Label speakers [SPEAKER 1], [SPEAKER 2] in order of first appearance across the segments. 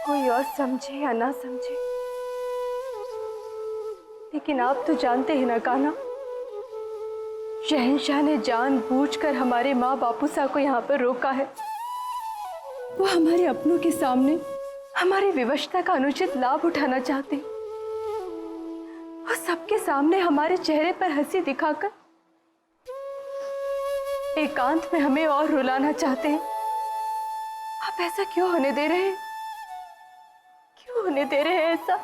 [SPEAKER 1] कोई और समझे या ना समझे, लेकिन आप तो जानते हैं ना कान्हा, शहंशाह ने जानबूझकर हमारे माँ बापूसा को यहाँ पर रोका है। वो हमारे अपनों के सामने हमारी विवशता का अनुचित लाभ उठाना चाहते हैं। वो सबके सामने हमारे चेहरे पर हंसी दिखाकर एकांत में हमें और रुलाना चाहते हैं। आप ऐसा क्यों होने दे रहे हैं? क्यों होने दे रहे हैं ऐसा?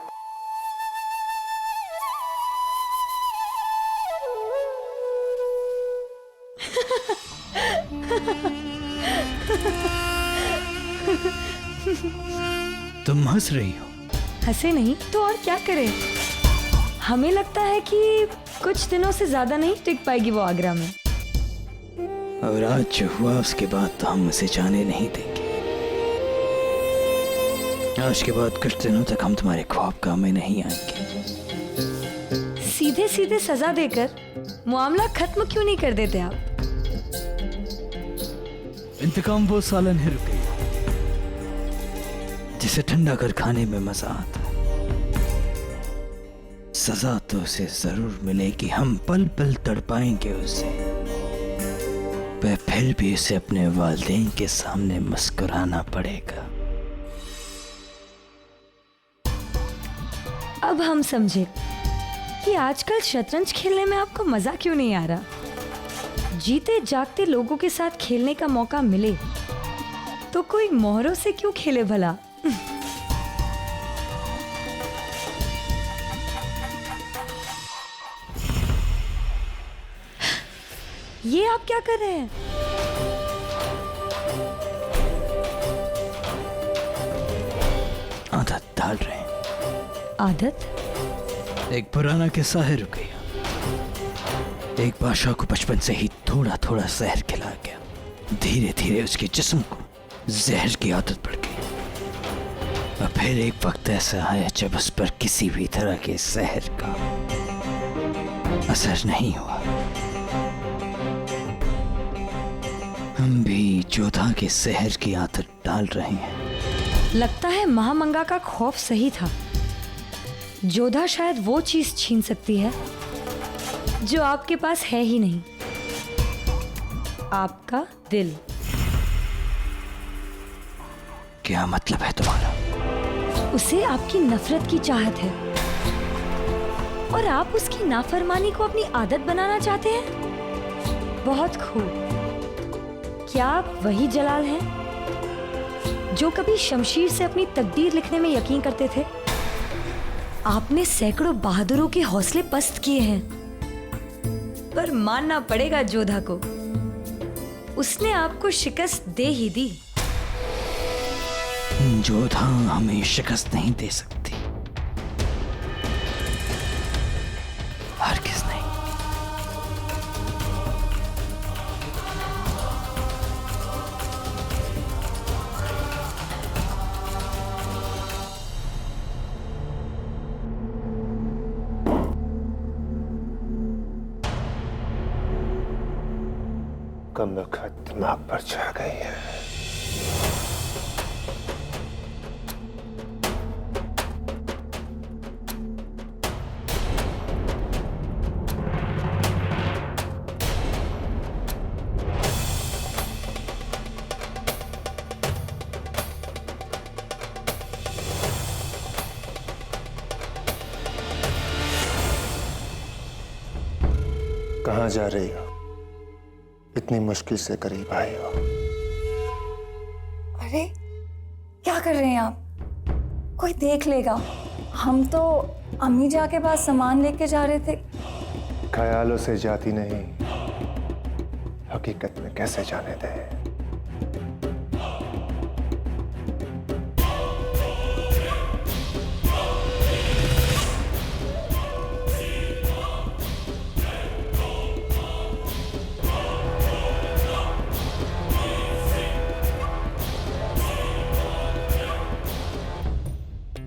[SPEAKER 2] तुम हंस रही हो?
[SPEAKER 3] हंसे नहीं तो और क्या करें। हमें लगता है कि कुछ दिनों से ज्यादा नहीं टिक पाएगी वो आगरा में।
[SPEAKER 2] और आज जो हुआ उसके बाद तो हम उसे जाने नहीं देंगे। आज के बाद कुछ दिनों तक हम तुम्हारे ख्वाबगाह में नहीं आएंगे।
[SPEAKER 3] सीधे सीधे सजा देकर मामला खत्म क्यों नहीं कर देते आप?
[SPEAKER 2] इंतकाम वो सालन है रुके जिसे ठंडा कर खाने में मजा आता है। सजा तो उसे जरूर मिलेगी, हम पल पल तड़पाएंगे उसे। पर फिर भी उसे अपने वालिदैन के सामने मुस्कुराना पड़ेगा।
[SPEAKER 3] अब हम समझे कि आजकल शतरंज खेलने में आपको मजा क्यों नहीं आ रहा। जीते जागते लोगों के साथ खेलने का मौका मिले तो कोई मोहरों से क्यों खेले भला। ये आप क्या कर रहे हैं?
[SPEAKER 2] आदत डाल रहे हैं।
[SPEAKER 3] आदत?
[SPEAKER 2] एक पुराना किस्सा है रुकैया। एक बादशाह को बचपन से ही थोड़ा थोड़ा जहर खिला गया। धीरे धीरे उसके जिस्म को जहर की आदत पड़ गई। और फिर एक वक्त ऐसा आया जब उस पर किसी भी तरह के जहर का असर नहीं हुआ। हम भी जोधा के जहर की आदत डाल रहे हैं।
[SPEAKER 3] लगता है महामंगा का खौफ सही था। जोधा शायद वो चीज छीन सकती है जो आपके पास है ही नहीं, आपका दिल।
[SPEAKER 2] क्या मतलब है तुम्हारा?
[SPEAKER 3] उसे आपकी नफरत की चाहत है और आप उसकी नाफरमानी को अपनी आदत बनाना चाहते हैं। बहुत खूब। क्या आप वही जलाल हैं जो कभी शमशीर से अपनी तकदीर लिखने में यकीन करते थे? आपने सैकड़ों बहादुरों के हौसले पस्त किए हैं, पर मानना पड़ेगा जोधा को, उसने आपको शिकस्त दे ही दी।
[SPEAKER 2] जोधा हमें शिकस्त नहीं दे सकती। हरगिज़ नहीं।
[SPEAKER 4] कमबख्त दिमाग पर छा गई है। कहाँ जा रही हो? इतनी मुश्किल से करीब आए हो।
[SPEAKER 5] अरे क्या कर रहे हैं आप? कोई देख लेगा। हम तो अम्मी जा के पास सामान लेके जा रहे थे।
[SPEAKER 4] ख्यालों से जाती नहीं, हकीकत में कैसे जाने दे।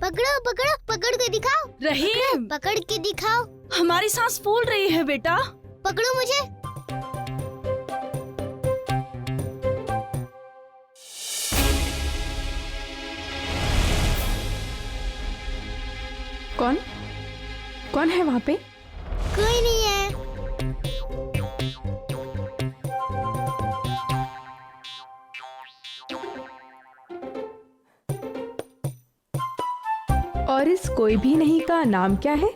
[SPEAKER 6] पकड़ो पकड़ो, पकड़ के दिखाओ।
[SPEAKER 7] रहीम,
[SPEAKER 6] पकड़ के दिखाओ।
[SPEAKER 7] हमारी सांस फूल रही है बेटा।
[SPEAKER 6] पकड़ो मुझे।
[SPEAKER 1] कौन कौन है वहाँ पे?
[SPEAKER 6] कोई नहीं है।
[SPEAKER 1] और इस कोई भी नहीं का नाम क्या है?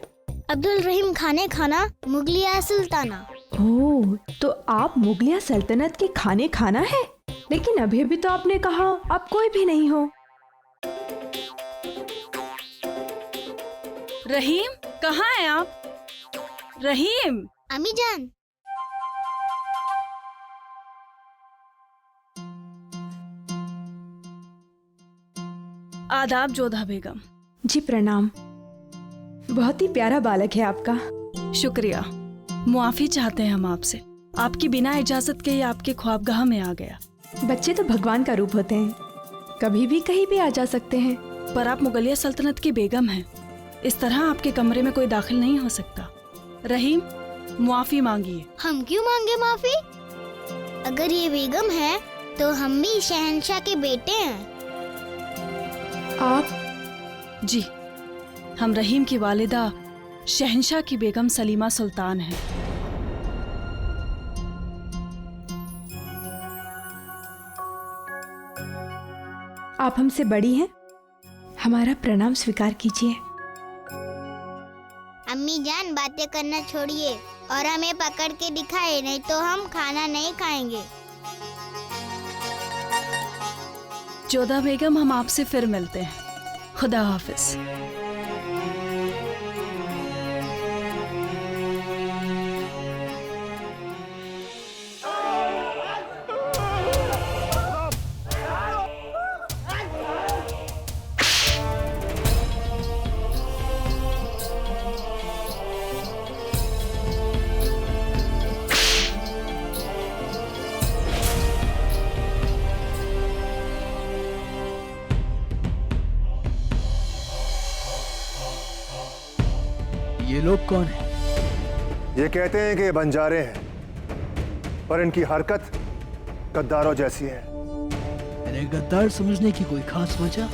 [SPEAKER 6] अब्दुल रहीम खाने खाना मुगलिया सुल्ताना।
[SPEAKER 1] ओह, तो आप मुगलिया सल्तनत के खाने खाना है। लेकिन अभी भी तो आपने कहा आप कोई भी नहीं हो।
[SPEAKER 7] रहीम, कहाँ हैं आप? रहीम,
[SPEAKER 6] अम्मी जान,
[SPEAKER 7] आदाब जोधा बेगम।
[SPEAKER 1] जी प्रणाम। बहुत ही प्यारा बालक है आपका।
[SPEAKER 7] शुक्रिया। मुआफी चाहते हैं हम आपसे। आपकी बिना इजाजत के ये आपके ख्वाबगाह में आ गया।
[SPEAKER 1] बच्चे तो भगवान का रूप होते हैं, कभी भी कहीं भी आ जा सकते हैं।
[SPEAKER 7] पर आप मुगलिया सल्तनत की बेगम हैं। इस तरह आपके कमरे में कोई दाखिल नहीं हो सकता। रहीम, मुआफी मांगिए।
[SPEAKER 6] हम क्यों मांगे माफी? अगर ये बेगम है तो हम भी शहंशाह के बेटे हैं।
[SPEAKER 1] आप
[SPEAKER 7] जी, हम रहीम की वालिदा शहंशाह की बेगम सलीमा सुल्तान हैं।
[SPEAKER 1] आप हमसे बड़ी हैं, हमारा प्रणाम स्वीकार कीजिए।
[SPEAKER 6] अम्मी जान, बातें करना छोड़िए और हमें पकड़ के दिखाए, नहीं तो हम खाना नहीं खाएंगे।
[SPEAKER 7] जोधा बेगम, हम आपसे फिर मिलते हैं। खुदा हाफिज।
[SPEAKER 2] ये लोग कौन है?
[SPEAKER 4] ये कहते हैं कि ये बंजारे हैं, पर इनकी हरकत गद्दारों जैसी है।
[SPEAKER 2] इन्हें गद्दार समझने की कोई खास वजह?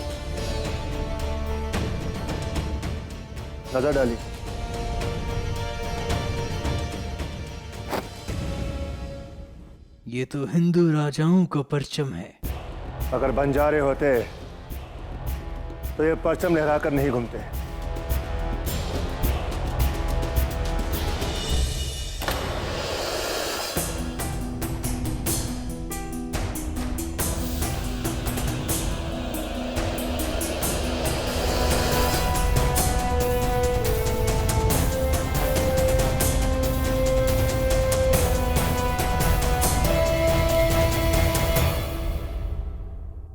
[SPEAKER 4] नजर डाली।
[SPEAKER 2] ये तो हिंदू राजाओं का परचम है।
[SPEAKER 4] अगर बंजारे होते तो ये परचम लहराकर नहीं घूमते।